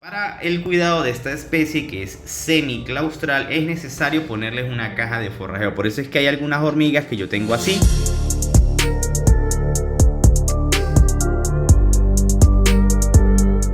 Para el cuidado de esta especie que es semiclaustral es necesario ponerles una caja de forrajeo. Por eso es que hay algunas hormigas que yo tengo así.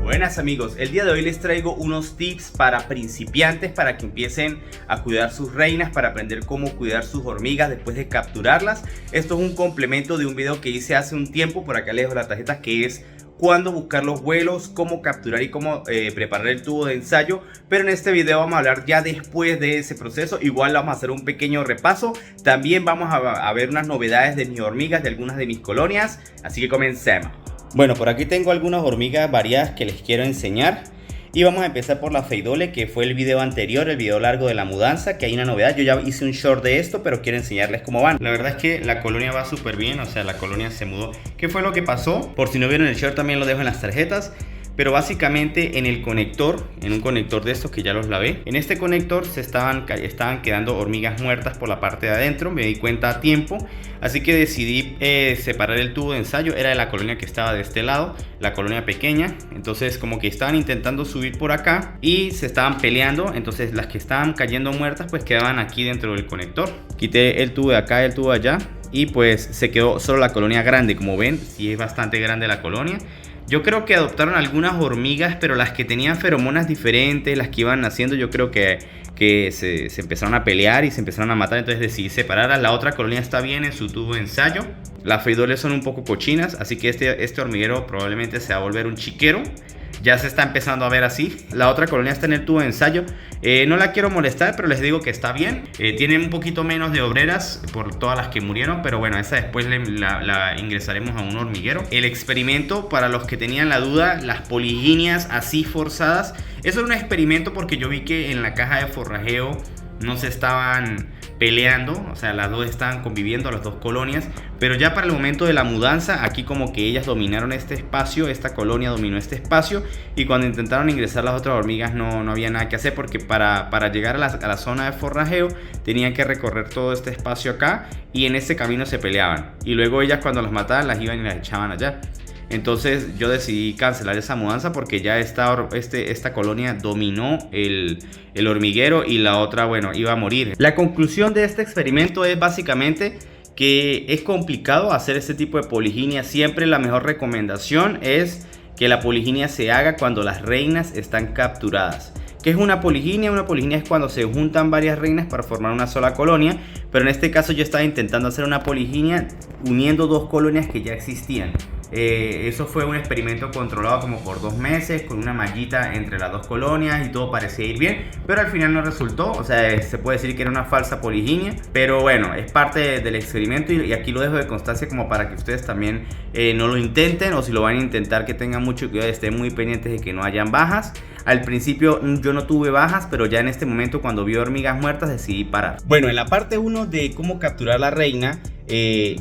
Buenas amigos, el día de hoy les traigo unos tips para principiantes para que empiecen a cuidar sus reinas, para aprender cómo cuidar sus hormigas después de capturarlas. Esto es un complemento de un video que hice hace un tiempo, por acá les dejo la tarjeta, que es cuándo buscar los vuelos, cómo capturar y cómo preparar el tubo de ensayo. Pero en este video vamos a hablar ya después de ese proceso. Igual vamos a hacer un pequeño repaso. También vamos a ver unas novedades de mis hormigas, de algunas de mis colonias. Así que comencemos. Bueno, por aquí tengo algunas hormigas variadas que les quiero enseñar. Y vamos a empezar por la Pheidole, que fue el video anterior, el video largo de la mudanza, que hay una novedad. Yo ya hice un short de esto, pero quiero enseñarles cómo van. La verdad es que la colonia va súper bien, o sea, la colonia se mudó. ¿Qué fue lo que pasó? Por si no vieron el short, también lo dejo en las tarjetas. Pero básicamente en el conector, en un conector de estos que ya los lavé, en este conector estaban quedando hormigas muertas por la parte de adentro. Me di cuenta a tiempo, así que decidí separar el tubo de ensayo. Era de la colonia que estaba de este lado, la colonia pequeña. Entonces como que estaban intentando subir por acá y se estaban peleando. Entonces las que estaban cayendo muertas pues quedaban aquí dentro del conector. Quité el tubo de acá, el tubo de allá, y pues se quedó solo la colonia grande. Como ven, sí es bastante grande la colonia. Yo creo que adoptaron algunas hormigas, pero las que tenían feromonas diferentes, las que iban naciendo, yo creo que se empezaron a pelear y se empezaron a matar. Entonces decidí separarlas. La otra colonia está bien en su tubo de ensayo. Las Pheidole son un poco cochinas, así que este hormiguero probablemente se va a volver un chiquero. Ya se está empezando a ver así. La otra colonia está en el tubo de ensayo. No la quiero molestar, pero les digo que está bien. Tiene un poquito menos de obreras por todas las que murieron, pero bueno, esa después la ingresaremos a un hormiguero. El experimento, para los que tenían la duda, las poliginias así forzadas. Eso era un experimento porque yo vi que en la caja de forrajeo no se estaban peleando, o sea, las dos estaban conviviendo, las dos colonias. Pero ya para el momento de la mudanza, aquí como que ellas dominaron este espacio, esta colonia dominó este espacio, y cuando intentaron ingresar las otras hormigas no había nada que hacer, porque para llegar a la zona de forrajeo tenían que recorrer todo este espacio acá, y en ese camino se peleaban, y luego ellas cuando las mataban las iban y las echaban allá. Entonces yo decidí cancelar esa mudanza porque ya esta colonia dominó el hormiguero y la otra, bueno, iba a morir. La conclusión de este experimento es básicamente que es complicado hacer este tipo de poliginia. Siempre la mejor recomendación es que la poliginia se haga cuando las reinas están capturadas. ¿Qué es una poliginia? Una poliginia es cuando se juntan varias reinas para formar una sola colonia. Pero en este caso yo estaba intentando hacer una poliginia uniendo dos colonias que ya existían. Eso fue un experimento controlado como por 2 meses, con una mallita entre las dos colonias, y todo parecía ir bien, pero al final no resultó. O sea, se puede decir que era una falsa poliginia, pero bueno, es parte del experimento, y aquí lo dejo de constancia como para que ustedes también no lo intenten, o si lo van a intentar, que tengan mucho cuidado, estén muy pendientes de que no hayan bajas. Al principio yo no tuve bajas, pero ya en este momento, cuando vi hormigas muertas, decidí parar. Bueno, en la parte 1 de cómo capturar la reina,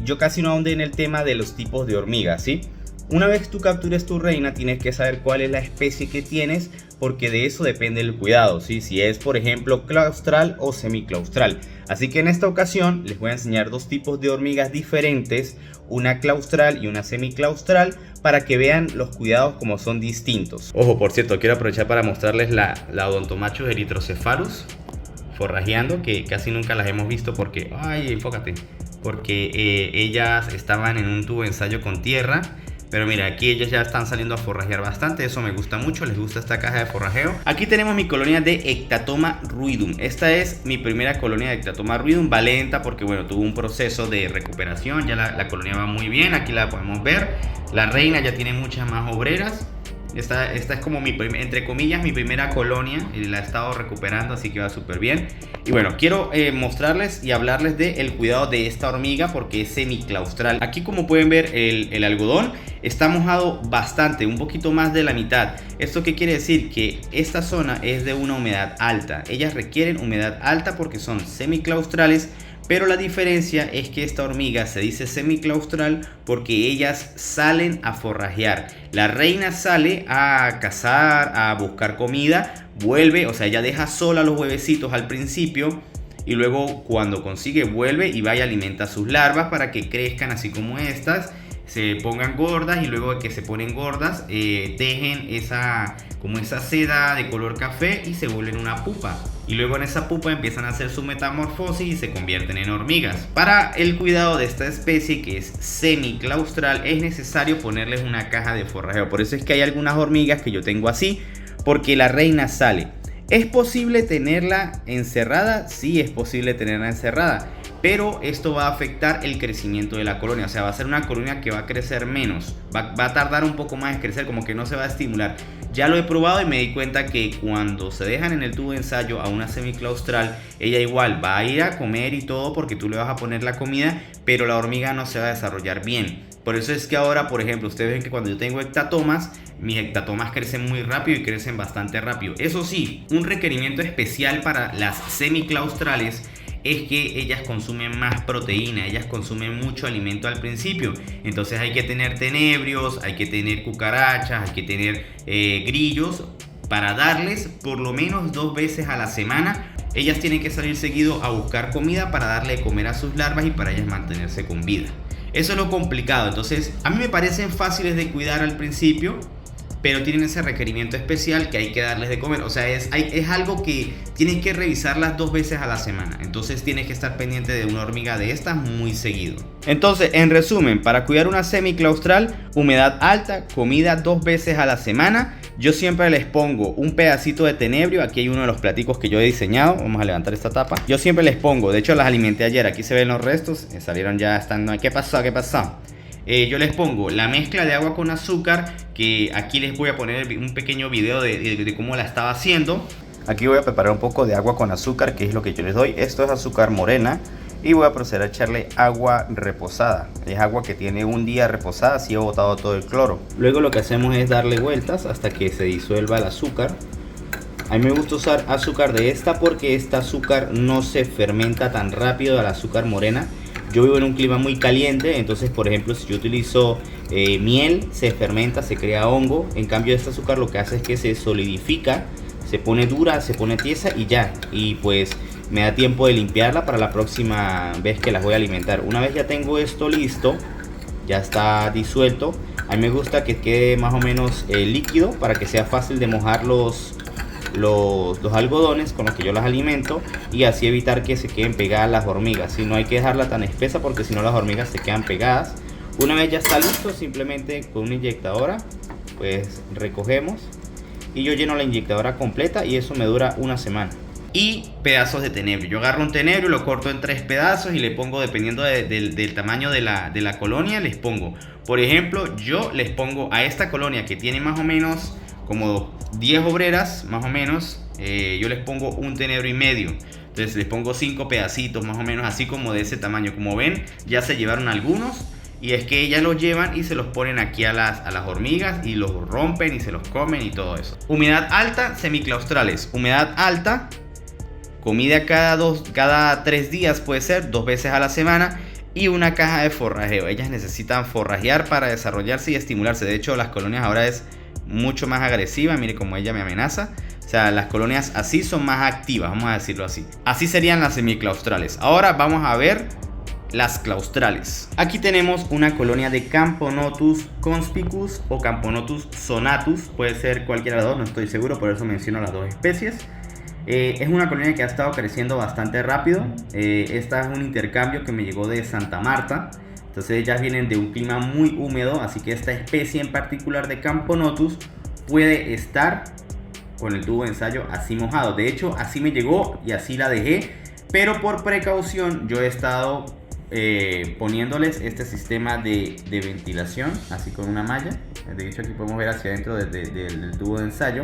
yo casi no ahondé en el tema de los tipos de hormigas, ¿sí? Una vez tú captures tu reina, tienes que saber cuál es la especie que tienes, porque de eso depende el cuidado, ¿sí? Si es, por ejemplo, claustral o semiclaustral. Así que en esta ocasión les voy a enseñar dos tipos de hormigas diferentes, una claustral y una semiclaustral, para que vean los cuidados como son distintos. Ojo, por cierto, quiero aprovechar para mostrarles la Odontomachus erythrocephalus forrajeando, que casi nunca las hemos visto porque, ay, enfócate, porque ellas estaban en un tubo de ensayo con tierra. Pero mira, aquí ellas ya están saliendo a forrajear bastante. Eso me gusta mucho, les gusta esta caja de forrajeo. Aquí tenemos mi colonia de Ectatoma ruidum. Esta es mi primera colonia de Ectatoma ruidum. Va lenta porque, bueno, tuvo un proceso de recuperación. Ya la colonia va muy bien, aquí la podemos ver. La reina ya tiene muchas más obreras. Esta es como entre comillas, mi primera colonia, y la he estado recuperando, así que va súper bien. Y bueno, quiero mostrarles y hablarles del cuidado de esta hormiga, porque es semiclaustral. Aquí, como pueden ver, el algodón está mojado bastante, un poquito más de la mitad. ¿Esto qué quiere decir? Que esta zona es de una humedad alta. Ellas requieren humedad alta porque son semiclaustrales. Pero la diferencia es que esta hormiga se dice semiclaustral porque ellas salen a forrajear. La reina sale a cazar, a buscar comida, vuelve, o sea, ella deja sola los huevecitos al principio, y luego cuando consigue vuelve y va y alimenta a sus larvas para que crezcan así como estas. se pongan gordas y luego de que se ponen gordas dejen esa seda de color café y se vuelven una pupa. Y luego en esa pupa empiezan a hacer su metamorfosis y se convierten en hormigas. Para el cuidado de esta especie, que es semiclaustral, es necesario ponerles una caja de forrajeo. Por eso es que hay algunas hormigas que yo tengo así, porque la reina sale. ¿Es posible tenerla encerrada? Sí, es posible tenerla encerrada, pero esto va a afectar el crecimiento de la colonia. O sea, va a ser una colonia que va a crecer menos, va a tardar un poco más en crecer, como que no se va a estimular. Ya lo he probado y me di cuenta que cuando se dejan en el tubo de ensayo a una semiclaustral, ella igual va a ir a comer y todo, porque tú le vas a poner la comida, pero la hormiga no se va a desarrollar bien. Por eso es que ahora, por ejemplo, ustedes ven que cuando yo tengo hectatomas, mis hectatomas crecen muy rápido y crecen bastante rápido. Eso sí, un requerimiento especial para las semiclaustrales es que ellas consumen más proteína, ellas consumen mucho alimento al principio. Entonces hay que tener tenebrios, hay que tener cucarachas, hay que tener grillos para darles por lo menos 2 veces a la semana. Ellas tienen que salir seguido a buscar comida para darle de comer a sus larvas y para ellas mantenerse con vida. Eso es lo complicado. Entonces a mí me parecen fáciles de cuidar al principio, pero tienen ese requerimiento especial que hay que darles de comer. O sea, es algo que tienes que revisarlas 2 veces a la semana. Entonces tienes que estar pendiente de una hormiga de estas muy seguido. Entonces, en resumen, para cuidar una semiclaustral, humedad alta, comida 2 veces a la semana. Yo siempre les pongo un pedacito de tenebrio. Aquí hay uno de los platicos que yo he diseñado. Vamos a levantar esta tapa. Yo siempre les pongo, de hecho las alimenté ayer. Aquí se ven los restos, salieron ya, están. ¿Qué pasó? ¿Qué pasó? Yo les pongo la mezcla de agua con azúcar, que aquí les voy a poner un pequeño video de cómo la estaba haciendo. Aquí voy a preparar un poco de agua con azúcar, que es lo que yo les doy. Esto es azúcar morena y voy a proceder a echarle agua reposada. Es agua que tiene un día reposada, así he botado todo el cloro. Luego lo que hacemos es darle vueltas hasta que se disuelva el azúcar. A mí me gusta usar azúcar de esta porque esta azúcar no se fermenta tan rápido al azúcar morena. Yo vivo en un clima muy caliente, entonces por ejemplo si yo utilizo miel, se fermenta, se crea hongo. En cambio este azúcar lo que hace es que se solidifica, se pone dura, se pone tiesa y ya. Y pues me da tiempo de limpiarla para la próxima vez que las voy a alimentar. Una vez ya tengo esto listo, ya está disuelto. A mí me gusta que quede más o menos líquido para que sea fácil de mojar los algodones con los que yo las alimento, y así evitar que se queden pegadas las hormigas. Si no, hay que dejarla tan espesa porque si no las hormigas se quedan pegadas. Una vez ya está listo, simplemente con una inyectadora pues recogemos y yo lleno la inyectadora completa y eso me dura una semana. Y pedazos de tenebrio, yo agarro un tenebrio, lo corto en 3 pedazos y le pongo, dependiendo del tamaño de la colonia, les pongo, por ejemplo, yo les pongo a esta colonia que tiene más o menos como 10 obreras, más o menos, yo les pongo un tenebro y medio. Entonces les pongo 5 pedacitos más o menos, así como de ese tamaño. Como ven, ya se llevaron algunos, y es que ellas los llevan y se los ponen aquí a las hormigas y los rompen y se los comen y todo eso. Humedad alta, semiclaustrales. Humedad alta, comida cada 3 días, puede ser 2 veces a la semana, y una caja de forrajeo. Ellas necesitan forrajear para desarrollarse y estimularse. De hecho, las colonias ahora es mucho más agresiva. Mire cómo ella me amenaza. O sea, las colonias así son más activas, vamos a decirlo así. Así serían las semiclaustrales. Ahora vamos a ver las claustrales. Aquí tenemos una colonia de Camponotus conspicus o Camponotus sonatus. Puede ser cualquiera de las dos, no estoy seguro, por eso menciono las dos especies. Es una colonia que ha estado creciendo bastante rápido. Esta es un intercambio que me llegó de Santa Marta. Entonces ellas vienen de un clima muy húmedo, así que esta especie en particular de Camponotus puede estar con el tubo de ensayo así mojado. De hecho, así me llegó y así la dejé, pero por precaución yo he estado poniéndoles este sistema de ventilación, así con una malla. De hecho, aquí podemos ver hacia adentro del tubo de ensayo.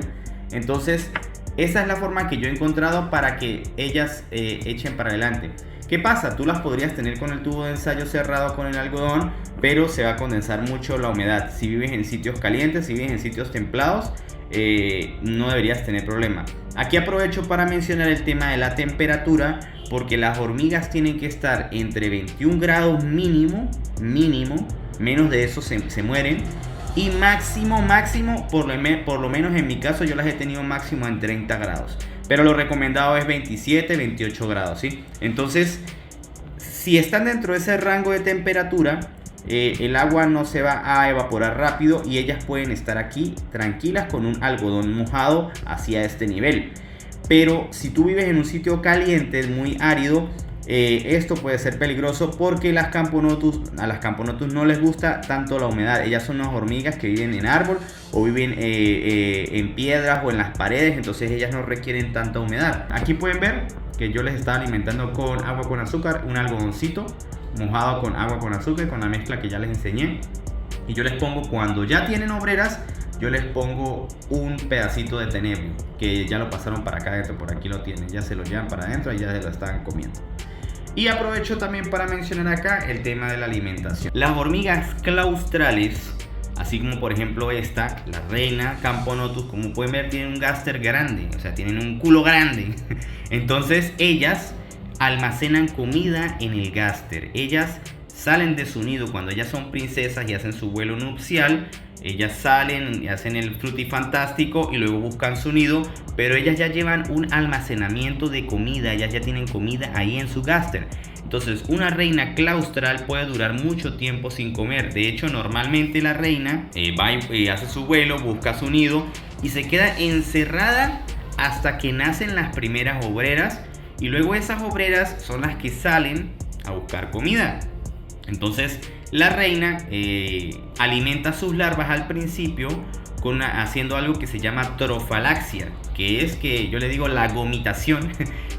Entonces, esa es la forma que yo he encontrado para que ellas echen para adelante. ¿Qué pasa? Tú las podrías tener con el tubo de ensayo cerrado con el algodón, pero se va a condensar mucho la humedad. Si vives en sitios calientes, si vives en sitios templados, no deberías tener problema. Aquí aprovecho para mencionar el tema de la temperatura, porque las hormigas tienen que estar entre 21 grados mínimo, menos de eso se mueren, y máximo, por lo menos en mi caso yo las he tenido máximo en 30 grados. Pero lo recomendado es 27, 28 grados, ¿sí? Entonces, si están dentro de ese rango de temperatura, el agua no se va a evaporar rápido y ellas pueden estar aquí tranquilas con un algodón mojado hacia este nivel. Pero si tú vives en un sitio caliente, muy árido, esto puede ser peligroso porque a las Camponotus no les gusta tanto la humedad. Ellas son unas hormigas que viven en árbol o viven en piedras o en las paredes, entonces ellas no requieren tanta humedad. Aquí pueden ver que yo les estaba alimentando con agua con azúcar, un algodoncito mojado con agua con azúcar, con la mezcla que ya les enseñé. Y yo les pongo, cuando ya tienen obreras, yo les pongo un pedacito de tenebrio, que ya lo pasaron para acá adentro, por aquí lo tienen, ya se lo llevan para adentro y ya se lo están comiendo. Y aprovecho también para mencionar acá el tema de la alimentación. Las hormigas claustrales, así como por ejemplo esta, la reina Camponotus, como pueden ver, tienen un gáster grande, o sea, tienen un culo grande. Entonces ellas almacenan comida en el gáster. Ellas salen de su nido cuando ellas son princesas y hacen su vuelo nupcial. Ellas salen y hacen el frutifantástico y luego buscan su nido, pero ellas ya llevan un almacenamiento de comida, ellas ya tienen comida ahí en su gáster. Entonces una reina claustral puede durar mucho tiempo sin comer. De hecho, normalmente la reina va y hace su vuelo, busca su nido y se queda encerrada hasta que nacen las primeras obreras, y luego esas obreras son las que salen a buscar comida. Entonces la reina alimenta sus larvas al principio haciendo algo que se llama trofalaxia, que es que yo le digo la gomitación,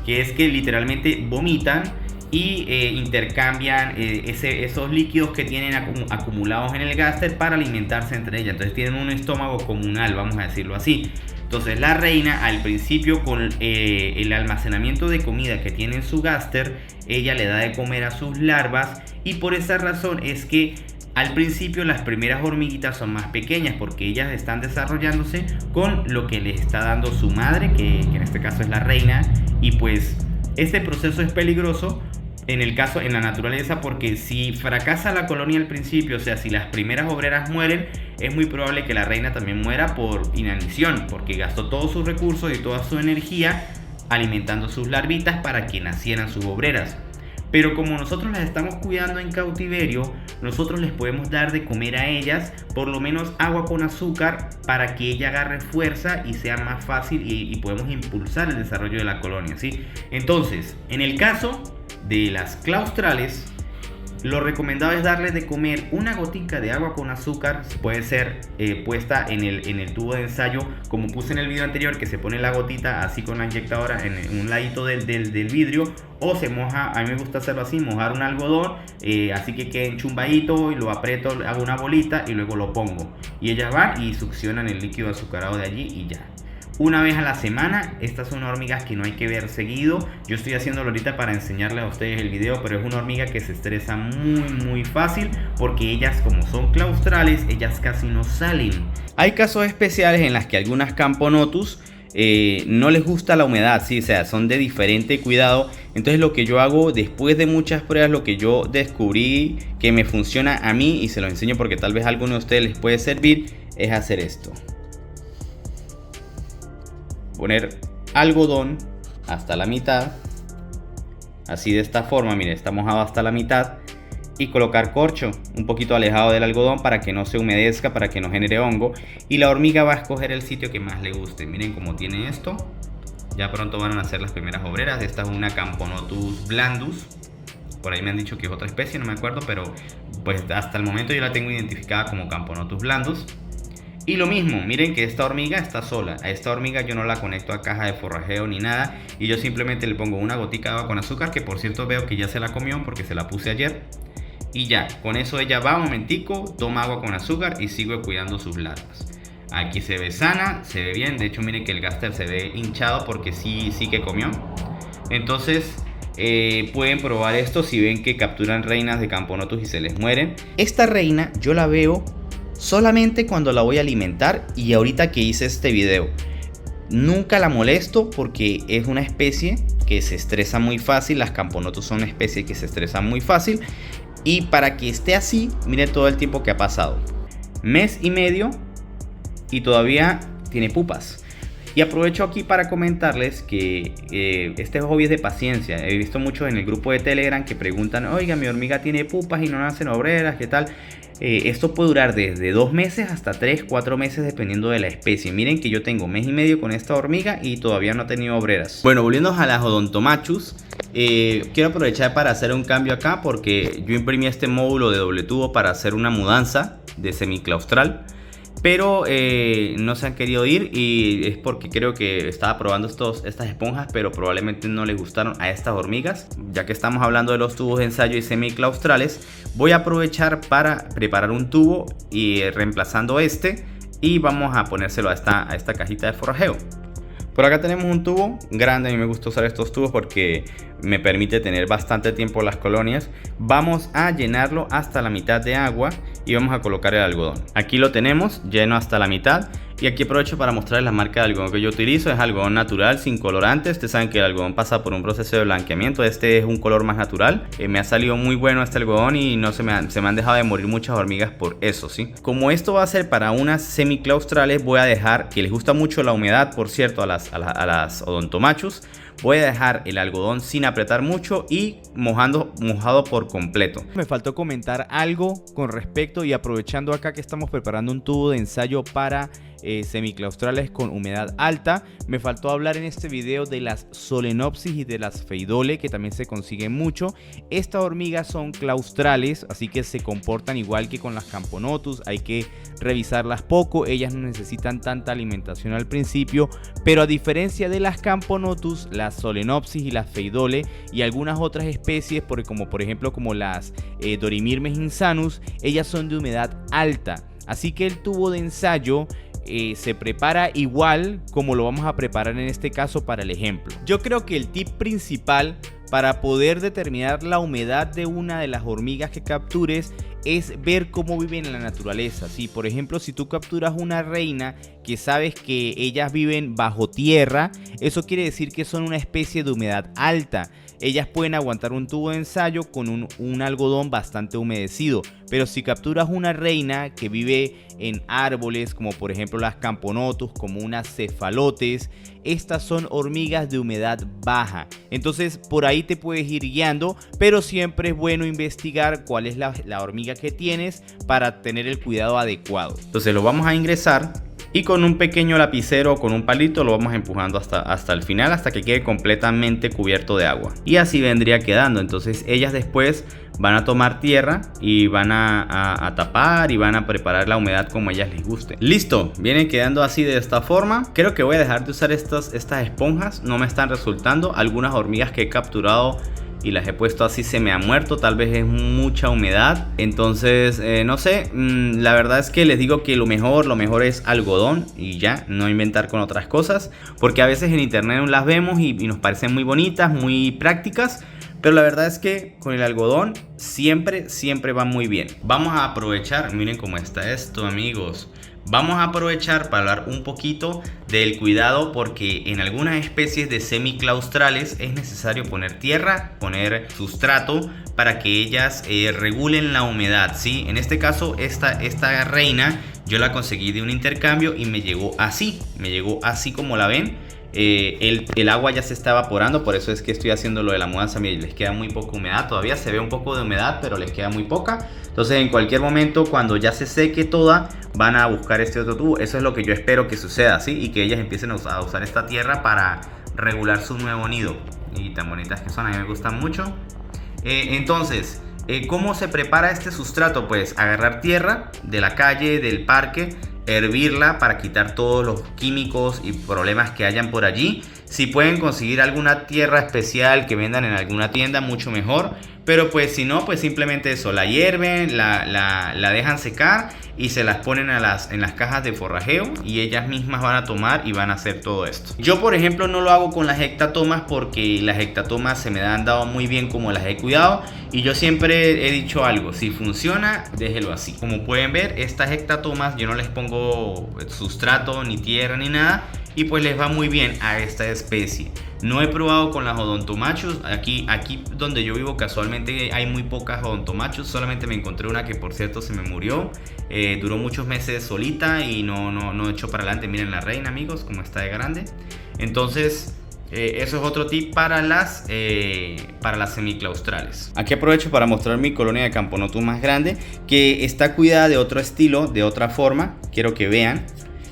que es que literalmente vomitan y intercambian esos líquidos que tienen acumulados en el gáster para alimentarse entre ellas. Entonces tienen un estómago comunal, vamos a decirlo así. Entonces la reina al principio, con el almacenamiento de comida que tiene en su gáster, ella le da de comer a sus larvas, y por esa razón es que al principio las primeras hormiguitas son más pequeñas, porque ellas están desarrollándose con lo que les está dando su madre, que en este caso es la reina. Y pues este proceso es peligroso en la naturaleza, porque si fracasa la colonia al principio, o sea, si las primeras obreras mueren, es muy probable que la reina también muera por inanición, porque gastó todos sus recursos y toda su energía alimentando sus larvitas para que nacieran sus obreras. Pero como nosotros las estamos cuidando en cautiverio, nosotros les podemos dar de comer a ellas por lo menos agua con azúcar, para que ella agarre fuerza y sea más fácil y podemos impulsar el desarrollo de la colonia, ¿sí? Entonces, en el caso de las claustrales, lo recomendado es darles de comer una gotica de agua con azúcar. Puede ser puesta en el tubo de ensayo, como puse en el video anterior, que se pone la gotita así con la inyectadora en un ladito del vidrio, o se moja. A mí me gusta hacerlo así, mojar un algodón, así que quede enchumbadito, y lo aprieto, hago una bolita y luego lo pongo, y ellas van y succionan el líquido azucarado de allí y ya. Una vez a la semana. Estas son hormigas que no hay que ver seguido. Yo estoy haciéndolo ahorita para enseñarles a ustedes el video, pero es una hormiga que se estresa muy fácil, porque ellas, como son claustrales, ellas casi no salen. Hay casos especiales en las que algunas Camponotus no les gusta la humedad, ¿sí? O sea, son de diferente cuidado. Entonces lo que yo hago, después de muchas pruebas, lo que yo descubrí que me funciona a mí, y se lo enseño porque tal vez a alguno de ustedes les puede servir, es hacer esto. Poner algodón hasta la mitad, así de esta forma, miren, está mojado hasta la mitad, y colocar corcho un poquito alejado del algodón para que no se humedezca, para que no genere hongo, y la hormiga va a escoger el sitio que más le guste. Miren cómo tiene esto. Ya pronto van a nacer las primeras obreras. Esta es una Camponotus blandus, por ahí me han dicho que es otra especie, no me acuerdo, pero pues hasta el momento yo la tengo identificada como Camponotus blandus. Y lo mismo, miren que esta hormiga está sola. A esta hormiga yo no la conecto a caja de forrajeo ni nada, y yo simplemente le pongo una gotica de agua con azúcar, que por cierto veo que ya se la comió porque se la puse ayer. Y ya, con eso ella va un momentico, toma agua con azúcar y sigue cuidando sus larvas. Aquí se ve sana, se ve bien. De hecho miren que el gáster se ve hinchado porque sí que comió. Entonces pueden probar esto si ven que capturan reinas de Camponotus y se les mueren. Esta reina yo la veo solamente cuando la voy a alimentar, y ahorita que hice este video nunca la molesto porque es una especie que se estresa muy fácil. Las Camponotus son una especie que se estresan muy fácil, y para que esté así, miren todo el tiempo que ha pasado, mes y medio, y todavía tiene pupas. Y aprovecho aquí para comentarles que este hobby es de paciencia. He visto muchos en el grupo de Telegram que preguntan: oiga, mi hormiga tiene pupas y no nacen obreras, ¿qué tal? Esto puede durar desde 2 meses hasta 3, 4 meses dependiendo de la especie. Miren que yo tengo 1 mes y medio con esta hormiga y todavía no ha tenido obreras. Bueno, volviendo a las Odontomachus, quiero aprovechar para hacer un cambio acá porque yo imprimí este módulo de doble tubo para hacer una mudanza de semiclaustral. Pero no se han querido ir y es porque creo que estaba probando estas esponjas, pero probablemente no les gustaron a estas hormigas. Ya que estamos hablando de los tubos de ensayo y semiclaustrales, voy a aprovechar para preparar un tubo y reemplazando este, y vamos a ponérselo a esta cajita de forrajeo. Por acá tenemos un tubo grande. A mí me gusta usar estos tubos porque me permite tener bastante tiempo las colonias. Vamos a llenarlo hasta la mitad de agua y vamos a colocar el algodón. Aquí lo tenemos lleno hasta la mitad. Y aquí aprovecho para mostrarles la marca de algodón que yo utilizo. Es algodón natural, sin colorantes. Ustedes saben que el algodón pasa por un proceso de blanqueamiento. Este es un color más natural. Me ha salido muy bueno este algodón y no se me han dejado de morir muchas hormigas por eso, ¿sí? Como esto va a ser para unas semiclaustrales, voy a dejar, que les gusta mucho la humedad, por cierto, a las Odontomachus, voy a dejar el algodón sin apretar mucho y mojado por completo. Me faltó comentar algo con respecto, y aprovechando acá que estamos preparando un tubo de ensayo para semiclaustrales con humedad alta, me faltó hablar en este video de las Solenopsis y de las Pheidole, que también se consiguen mucho. Estas hormigas son claustrales, así que se comportan igual que con las Camponotus. Hay que revisarlas poco, ellas no necesitan tanta alimentación al principio, pero a diferencia de las Camponotus, las Solenopsis y las Pheidole y algunas otras especies, como por ejemplo como las Dorimyrmes insanus, ellas son de humedad alta. Así que el tubo de ensayo se prepara igual como lo vamos a preparar en este caso para el ejemplo. Yo creo que el tip principal para poder determinar la humedad de una de las hormigas que captures es ver cómo viven en la naturaleza. ¿Sí? Por ejemplo, si tú capturas una reina que sabes que ellas viven bajo tierra, eso quiere decir que son una especie de humedad alta. Ellas pueden aguantar un tubo de ensayo con un algodón bastante humedecido. Pero si capturas una reina que vive en árboles, como por ejemplo las Camponotus, como unas Cephalotes, estas son hormigas de humedad baja. Entonces por ahí te puedes ir guiando, pero siempre es bueno investigar cuál es la hormiga que tienes para tener el cuidado adecuado. Entonces lo vamos a ingresar y con un pequeño lapicero o con un palito lo vamos empujando hasta el final, hasta que quede completamente cubierto de agua. Y así vendría quedando. Entonces ellas después van a tomar tierra y van a tapar y van a preparar la humedad como a ellas les guste. Listo, vienen quedando así de esta forma. Creo que voy a dejar de usar estas esponjas, no me están resultando. Algunas hormigas que he capturado y las he puesto así se me ha muerto, tal vez es mucha humedad. Entonces no sé, la verdad es que les digo que lo mejor es algodón y ya, no inventar con otras cosas, porque a veces en internet las vemos y nos parecen muy bonitas, muy prácticas, pero la verdad es que con el algodón siempre va muy bien. Vamos a aprovechar, miren cómo está esto, amigos. Vamos a aprovechar para hablar un poquito del cuidado, porque en algunas especies de semiclaustrales es necesario poner tierra, poner sustrato para que ellas regulen la humedad, ¿sí? En este caso esta reina yo la conseguí de un intercambio y me llegó así como la ven. El agua ya se está evaporando, por eso es que estoy haciendo lo de la mudanza. Miren, les queda muy poca humedad, todavía se ve un poco de humedad, pero les queda muy poca. Entonces en cualquier momento, cuando ya se seque toda, van a buscar este otro tubo. Eso es lo que yo espero que suceda, ¿sí? Y que ellas empiecen a usar esta tierra para regular su nuevo nido. Y tan bonitas que son, a mí me gustan mucho. Entonces, ¿cómo se prepara este sustrato? Pues agarrar tierra de la calle, del parque, hervirla para quitar todos los químicos y problemas que hayan por allí. Si pueden conseguir alguna tierra especial que vendan en alguna tienda, mucho mejor. Pero pues si no, pues simplemente eso, la hierven, la dejan secar y se las ponen en las cajas de forrajeo y ellas mismas van a tomar y van a hacer todo esto. Yo por ejemplo no lo hago con las hectatomas porque las hectatomas se me han dado muy bien como las he cuidado, y yo siempre he dicho algo: si funciona, déjelo así. Como pueden ver, estas hectatomas yo no les pongo sustrato, ni tierra, ni nada, y pues les va muy bien a esta especie. No he probado con las odontomachos. Aquí donde yo vivo casualmente hay muy pocas odontomachos. Solamente me encontré una que por cierto se me murió. Duró muchos meses solita y no echó para adelante. Miren la reina, amigos, como está de grande. Entonces eso es otro tip para las semiclaustrales. Aquí aprovecho para mostrar mi colonia de Camponotus más grande, que está cuidada de otro estilo, de otra forma. Quiero que vean.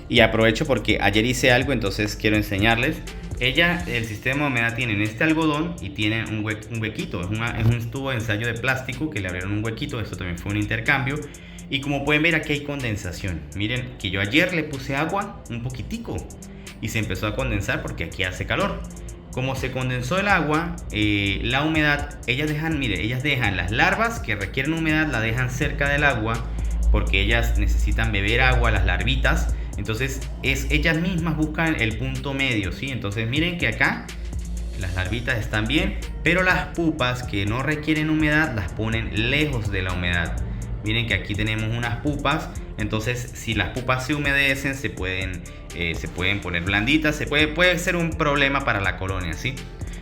Y aprovecho porque ayer hice algo, entonces quiero enseñarles. El sistema de humedad tiene este algodón y tiene un huequito. Es un tubo de ensayo de plástico que le abrieron un huequito. Esto también fue un intercambio. Y como pueden ver, aquí hay condensación. Miren que yo ayer le puse agua un poquitico y se empezó a condensar porque aquí hace calor. Como se condensó el agua, la humedad, ellas dejan las larvas que requieren humedad, la dejan cerca del agua porque ellas necesitan beber agua, las larvitas. Entonces ellas mismas buscan el punto medio, ¿sí? Entonces miren que acá las larvitas están bien, pero las pupas que no requieren humedad las ponen lejos de la humedad. Miren que aquí tenemos unas pupas. Entonces si las pupas se humedecen se pueden poner blanditas, puede ser un problema para la colonia, ¿sí?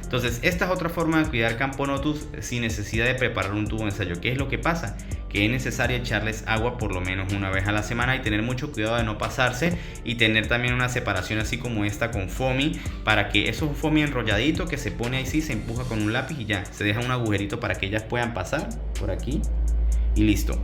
Entonces esta es otra forma de cuidar Camponotus sin necesidad de preparar un tubo de ensayo. ¿Qué es lo que pasa? Que es necesario echarles agua por lo menos una vez a la semana y tener mucho cuidado de no pasarse, y tener también una separación así como esta con foamy, para que eso es un foamy enrolladito que se pone ahí, sí, se empuja con un lápiz y ya se deja un agujerito para que ellas puedan pasar por aquí y listo.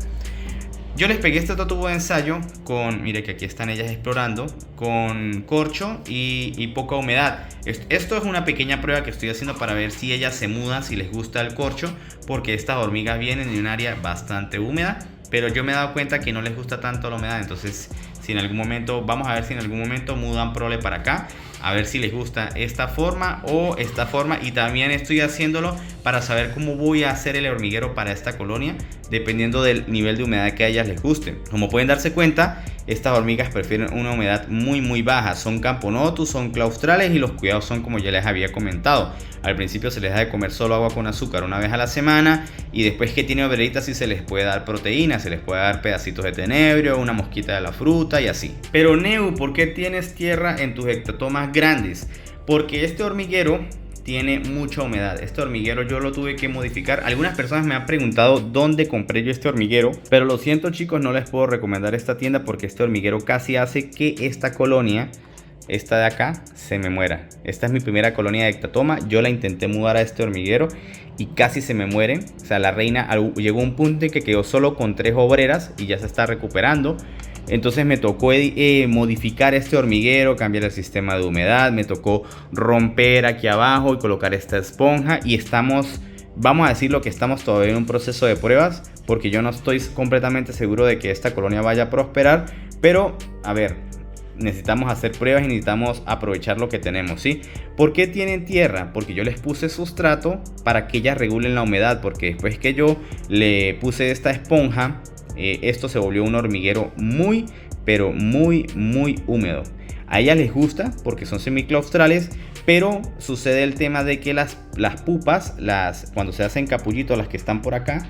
Yo les pegué este otro tubo de ensayo con, mire que aquí están ellas explorando, con corcho y poca humedad. Esto es una pequeña prueba que estoy haciendo para ver si ellas se mudan, si les gusta el corcho, porque estas hormigas vienen de un área bastante húmeda, pero yo me he dado cuenta que no les gusta tanto la humedad. Entonces si en algún momento, vamos a ver si en algún momento mudan prole para acá, a ver si les gusta esta forma o esta forma. Y también estoy haciéndolo para saber cómo voy a hacer el hormiguero para esta colonia, dependiendo del nivel de humedad que a ellas les guste. Como pueden darse cuenta, estas hormigas prefieren una humedad muy baja. Son Camponotus, son claustrales, y los cuidados son como ya les había comentado. Al principio se les da de comer solo agua con azúcar una vez a la semana, y después que tiene obreritas sí se les puede dar proteína, se les puede dar pedacitos de tenebrio, una mosquita de la fruta y así. Pero Neu, ¿por qué tienes tierra en tus hectatomas grandes? Porque este hormiguero tiene mucha humedad. Este hormiguero yo lo tuve que modificar. Algunas personas me han preguntado dónde compré yo este hormiguero, pero lo siento chicos, no les puedo recomendar esta tienda porque este hormiguero casi hace que esta colonia, esta de acá, se me muera. Esta es mi primera colonia de hectatoma. Yo la intenté mudar a este hormiguero y casi se me mueren. O sea, la reina llegó a un punto en que quedó solo con 3 obreras y ya se está recuperando. Entonces me tocó modificar este hormiguero, cambiar el sistema de humedad, me tocó romper aquí abajo y colocar esta esponja, y vamos a decirlo que estamos todavía en un proceso de pruebas, porque yo no estoy completamente seguro de que esta colonia vaya a prosperar, pero a ver, necesitamos hacer pruebas y necesitamos aprovechar lo que tenemos, ¿sí? ¿Por qué tienen tierra? Porque yo les puse sustrato para que ellas regulen la humedad, porque después que yo le puse esta esponja, esto se volvió un hormiguero muy húmedo. A ellas les gusta porque son semiclaustrales, pero sucede el tema de que las pupas, cuando se hacen capullitos, las que están por acá,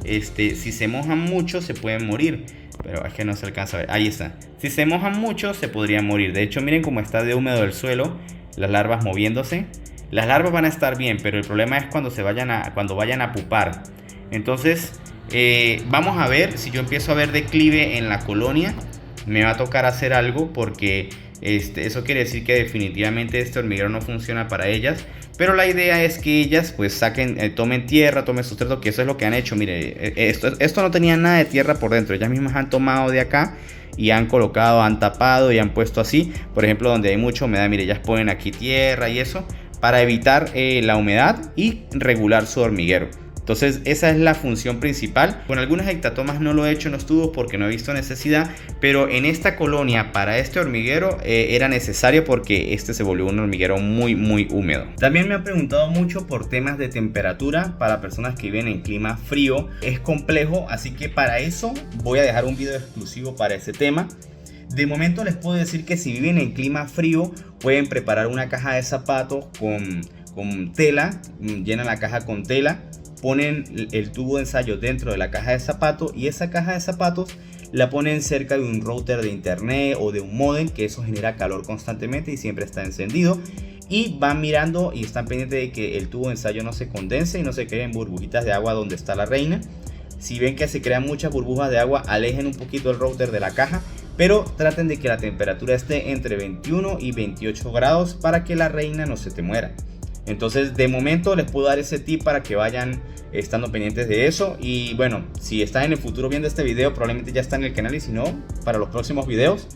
si se mojan mucho se pueden morir. Pero es que no se alcanza a ver. Ahí está. Si se mojan mucho se podrían morir. De hecho, miren cómo está de húmedo el suelo, las larvas moviéndose. Las larvas van a estar bien, pero el problema es cuando vayan a pupar. Entonces vamos a ver si yo empiezo a ver declive en la colonia. Me va a tocar hacer algo, porque eso quiere decir que definitivamente este hormiguero no funciona para ellas. Pero la idea es que ellas pues tomen tierra, tomen sustrato, que eso es lo que han hecho. Mire, esto no tenía nada de tierra por dentro. Ellas mismas han tomado de acá y han colocado, han tapado y han puesto así. Por ejemplo, donde hay mucha humedad, mire, ellas ponen aquí tierra y eso para evitar la humedad y regular su hormiguero. Entonces esa es la función principal. Con algunas hectatomas no lo he hecho en los tubos porque no he visto necesidad, pero en esta colonia para este hormiguero era necesario, porque se volvió un hormiguero muy húmedo. También me han preguntado mucho por temas de temperatura para personas que viven en clima frío. Es complejo, así que para eso voy a dejar un video exclusivo para ese tema. De momento les puedo decir que si viven en clima frío pueden preparar una caja de zapatos con tela, llenan la caja con tela, ponen el tubo de ensayo dentro de la caja de zapatos, y esa caja de zapatos la ponen cerca de un router de internet o de un módem, que eso genera calor constantemente y siempre está encendido. y van mirando y están pendientes de que el tubo de ensayo no se condense y no se creen burbujitas de agua donde está la reina. Si ven que se crean muchas burbujas de agua, alejen un poquito el router de la caja, pero traten de que la temperatura esté entre 21 y 28 grados para que la reina no se te muera. Entonces de momento les puedo dar ese tip para que vayan estando pendientes de eso. Y bueno, si están en el futuro viendo este video, probablemente ya está en el canal, y si no, para los próximos videos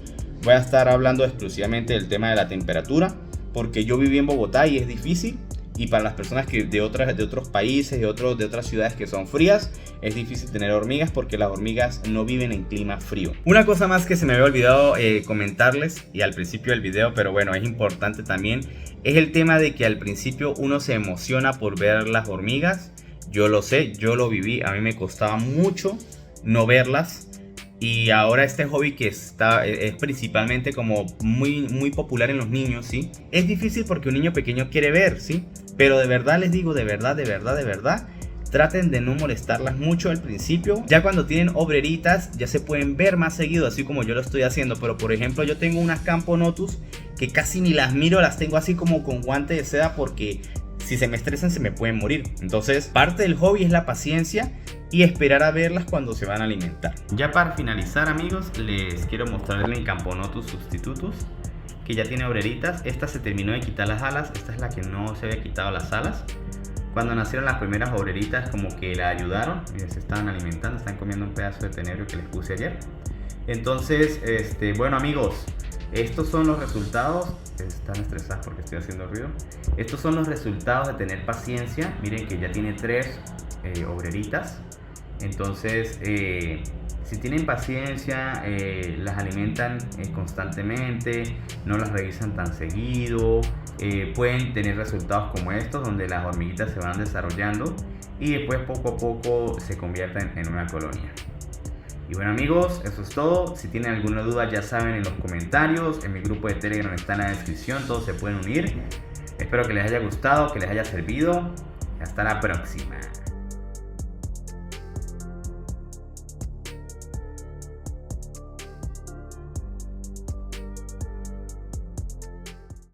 voy a estar hablando exclusivamente del tema de la temperatura, porque yo viví en Bogotá y es difícil. Y para las personas que de otros países, de otras ciudades que son frías, es difícil tener hormigas porque las hormigas no viven en clima frío. Una cosa más que se me había olvidado comentarles y al principio del video, pero bueno, es importante también, es el tema de que al principio uno se emociona por ver las hormigas. Yo lo sé, yo lo viví, a mí me costaba mucho no verlas. Y ahora este hobby que es principalmente como muy popular en los niños, ¿sí? Es difícil porque un niño pequeño quiere ver, ¿sí? Pero de verdad les digo, de verdad, traten de no molestarlas mucho al principio. Ya cuando tienen obreritas ya se pueden ver más seguido, así como yo lo estoy haciendo. Pero por ejemplo, yo tengo unas Camponotus que casi ni las miro, las tengo así como con guante de seda porque si se me estresan se me pueden morir. Entonces parte del hobby es la paciencia y esperar a verlas cuando se van a alimentar. Ya para finalizar, amigos, les quiero mostrar el Camponotus substitutus, que ya tiene obreritas. Esta se terminó de quitar las alas, esta es la que no se había quitado las alas. Cuando nacieron las primeras obreritas como que la ayudaron, se estaban alimentando, están comiendo un pedazo de tenebrio que les puse ayer. Entonces, bueno amigos, estos son los resultados. Están estresadas porque estoy haciendo ruido. Estos son los resultados de tener paciencia. Miren que ya tiene 3 obreritas. Entonces, si tienen paciencia, las alimentan constantemente, no las revisan tan seguido, pueden tener resultados como estos, donde las hormiguitas se van desarrollando y después poco a poco se convierten en una colonia. Y bueno amigos, eso es todo. Si tienen alguna duda ya saben, en los comentarios, en mi grupo de Telegram está en la descripción, todos se pueden unir. Espero que les haya gustado, que les haya servido. Hasta la próxima.